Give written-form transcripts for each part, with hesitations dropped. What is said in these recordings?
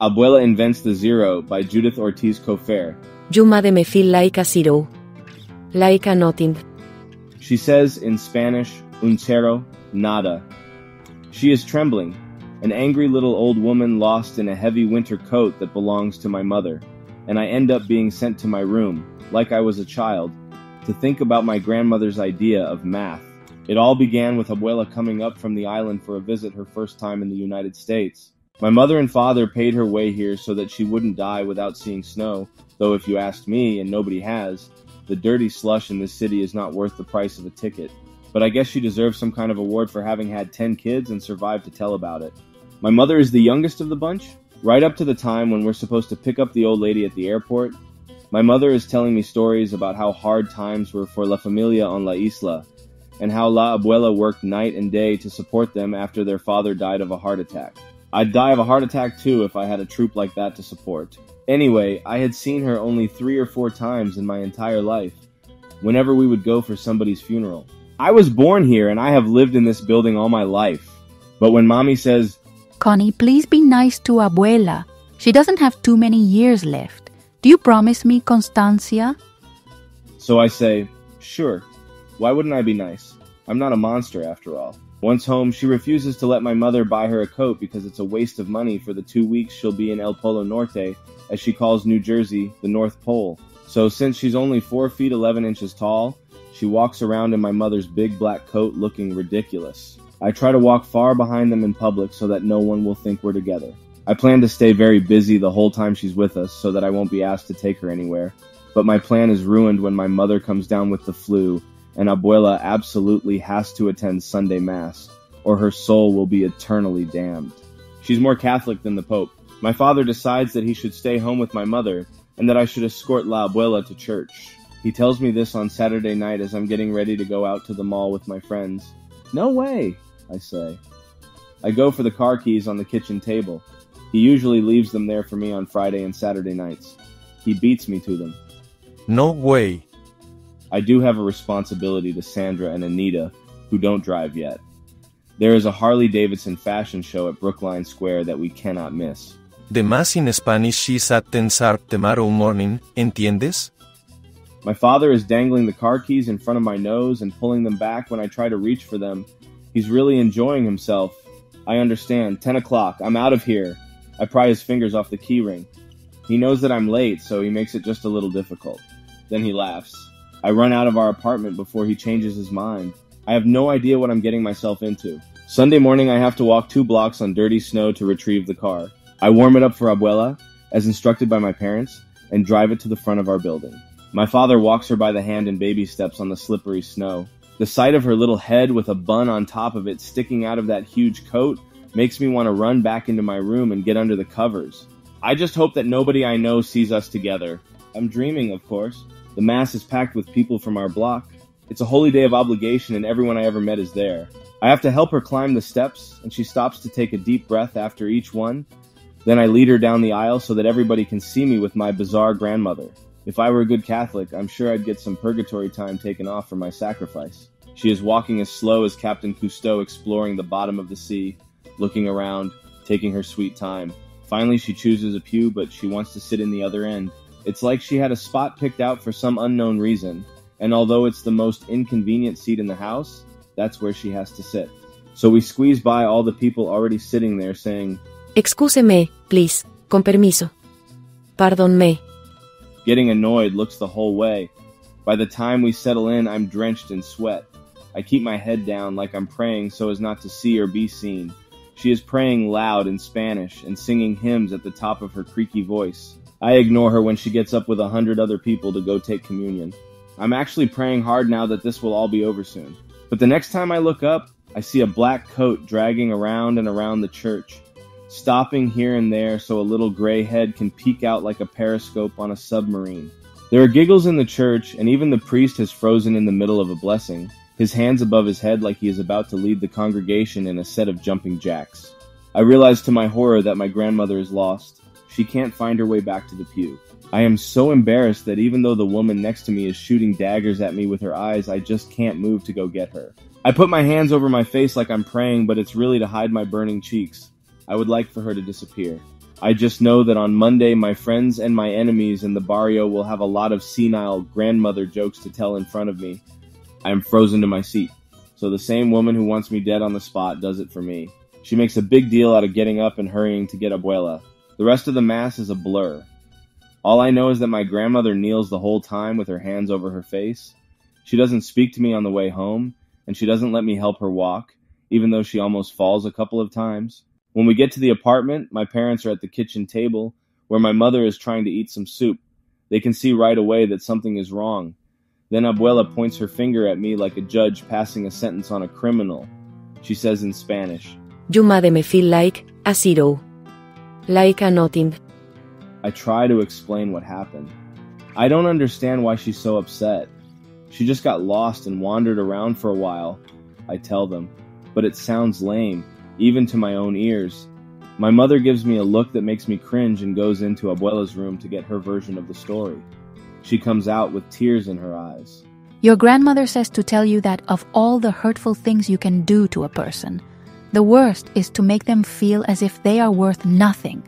Abuela Invents the Zero by Judith Ortiz Cofer. Yuma de me feel like a zero. Like a nothing. She says in Spanish, un cero, nada. She is trembling, an angry little old woman lost in a heavy winter coat that belongs to my mother, and I end up being sent to my room, like I was a child, to think about my grandmother's idea of math. It all began with Abuela coming up from the island for a visit her first time in the United States. My mother and father paid her way here so that she wouldn't die without seeing snow, though if you asked me, and nobody has, the dirty slush in this city is not worth the price of a ticket. But I guess she deserves some kind of award for having had 10 kids and survived to tell about it. My mother is the youngest of the bunch. Right up to the time when we're supposed to pick up the old lady at the airport, my mother is telling me stories about how hard times were for La Familia on La Isla, and how La Abuela worked night and day to support them after their father died of a heart attack. I'd die of a heart attack too if I had a troop like that to support. Anyway, I had seen her only 3 or 4 times in my entire life, whenever we would go for somebody's funeral. I was born here and I have lived in this building all my life. But when Mommy says, "Connie, please be nice to Abuela. She doesn't have too many years left. Do you promise me, Constancia?" So I say, sure. Why wouldn't I be nice? I'm not a monster after all. Once home, she refuses to let my mother buy her a coat because it's a waste of money for the 2 weeks she'll be in El Polo Norte, as she calls New Jersey, the North Pole. So since she's only 4 feet 11 inches tall, she walks around in my mother's big black coat looking ridiculous. I try to walk far behind them in public so that no one will think we're together. I plan to stay very busy the whole time she's with us so that I won't be asked to take her anywhere. But my plan is ruined when my mother comes down with the flu, and Abuela absolutely has to attend Sunday Mass, or her soul will be eternally damned. She's more Catholic than the Pope. My father decides that he should stay home with my mother, and that I should escort La Abuela to church. He tells me this on Saturday night as I'm getting ready to go out to the mall with my friends. No way, I say. I go for the car keys on the kitchen table. He usually leaves them there for me on Friday and Saturday nights. He beats me to them. No way. I do have a responsibility to Sandra and Anita, who don't drive yet. There is a Harley-Davidson fashion show at Brookline Square that we cannot miss. The mass in Spanish is at 10 sharp tomorrow morning, ¿entiendes? My father is dangling the car keys in front of my nose and pulling them back when I try to reach for them. He's really enjoying himself. I understand. 10 o'clock. I'm out of here. I pry his fingers off the key ring. He knows that I'm late, so he makes it just a little difficult. Then he laughs. I run out of our apartment before he changes his mind. I have no idea what I'm getting myself into. Sunday morning, I have to walk 2 blocks on dirty snow to retrieve the car. I warm it up for Abuela, as instructed by my parents, and drive it to the front of our building. My father walks her by the hand in baby steps on the slippery snow. The sight of her little head with a bun on top of it sticking out of that huge coat makes me want to run back into my room and get under the covers. I just hope that nobody I know sees us together. I'm dreaming, of course. The mass is packed with people from our block. It's a holy day of obligation and everyone I ever met is there. I have to help her climb the steps, and she stops to take a deep breath after each one. Then I lead her down the aisle so that everybody can see me with my bizarre grandmother. If I were a good Catholic, I'm sure I'd get some purgatory time taken off for my sacrifice. She is walking as slow as Captain Cousteau exploring the bottom of the sea, looking around, taking her sweet time. Finally, she chooses a pew, but she wants to sit in the other end. It's like she had a spot picked out for some unknown reason, and although it's the most inconvenient seat in the house, that's where she has to sit. So we squeeze by all the people already sitting there saying, "Excúseme, please, con permiso. Pardon me." Getting annoyed looks the whole way. By the time we settle in, I'm drenched in sweat. I keep my head down like I'm praying so as not to see or be seen. She is praying loud in Spanish and singing hymns at the top of her creaky voice. I ignore her when she gets up with 100 other people to go take communion. I'm actually praying hard now that this will all be over soon. But the next time I look up, I see a black coat dragging around and around the church, stopping here and there so a little gray head can peek out like a periscope on a submarine. There are giggles in the church, and even the priest has frozen in the middle of a blessing, his hands above his head like he is about to lead the congregation in a set of jumping jacks. I realize to my horror that my grandmother is lost. She can't find her way back to the pew. I am so embarrassed that even though the woman next to me is shooting daggers at me with her eyes, I just can't move to go get her. I put my hands over my face like I'm praying, but it's really to hide my burning cheeks. I would like for her to disappear. I just know that on Monday my friends and my enemies in the barrio will have a lot of senile grandmother jokes to tell in front of me. I am frozen to my seat. So the same woman who wants me dead on the spot does it for me. She makes a big deal out of getting up and hurrying to get Abuela. The rest of the mass is a blur. All I know is that my grandmother kneels the whole time with her hands over her face. She doesn't speak to me on the way home, and she doesn't let me help her walk, even though she almost falls a couple of times. When we get to the apartment, my parents are at the kitchen table, where my mother is trying to eat some soup. They can see right away that something is wrong. Then Abuela points her finger at me like a judge passing a sentence on a criminal. She says in Spanish, You made me feel like a zero. Like a nothing. I try to explain what happened. I don't understand why she's so upset. She just got lost and wandered around for a while, I tell them. But it sounds lame, even to my own ears. My mother gives me a look that makes me cringe and goes into Abuela's room to get her version of the story. She comes out with tears in her eyes. Your grandmother says to tell you that of all the hurtful things you can do to a person, the worst is to make them feel as if they are worth nothing.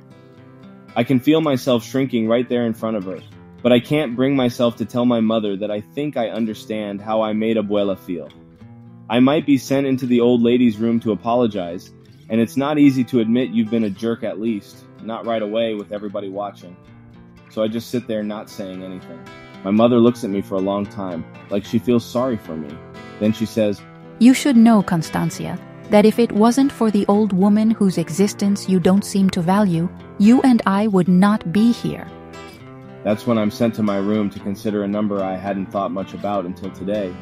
I can feel myself shrinking right there in front of her, but I can't bring myself to tell my mother that I think I understand how I made Abuela feel. I might be sent into the old lady's room to apologize, and it's not easy to admit you've been a jerk at least, not right away with everybody watching. So I just sit there not saying anything. My mother looks at me for a long time, like she feels sorry for me. Then she says, You should know, Constancia, that if it wasn't for the old woman whose existence you don't seem to value, you and I would not be here. That's when I'm sent to my room to consider a number I hadn't thought much about until today.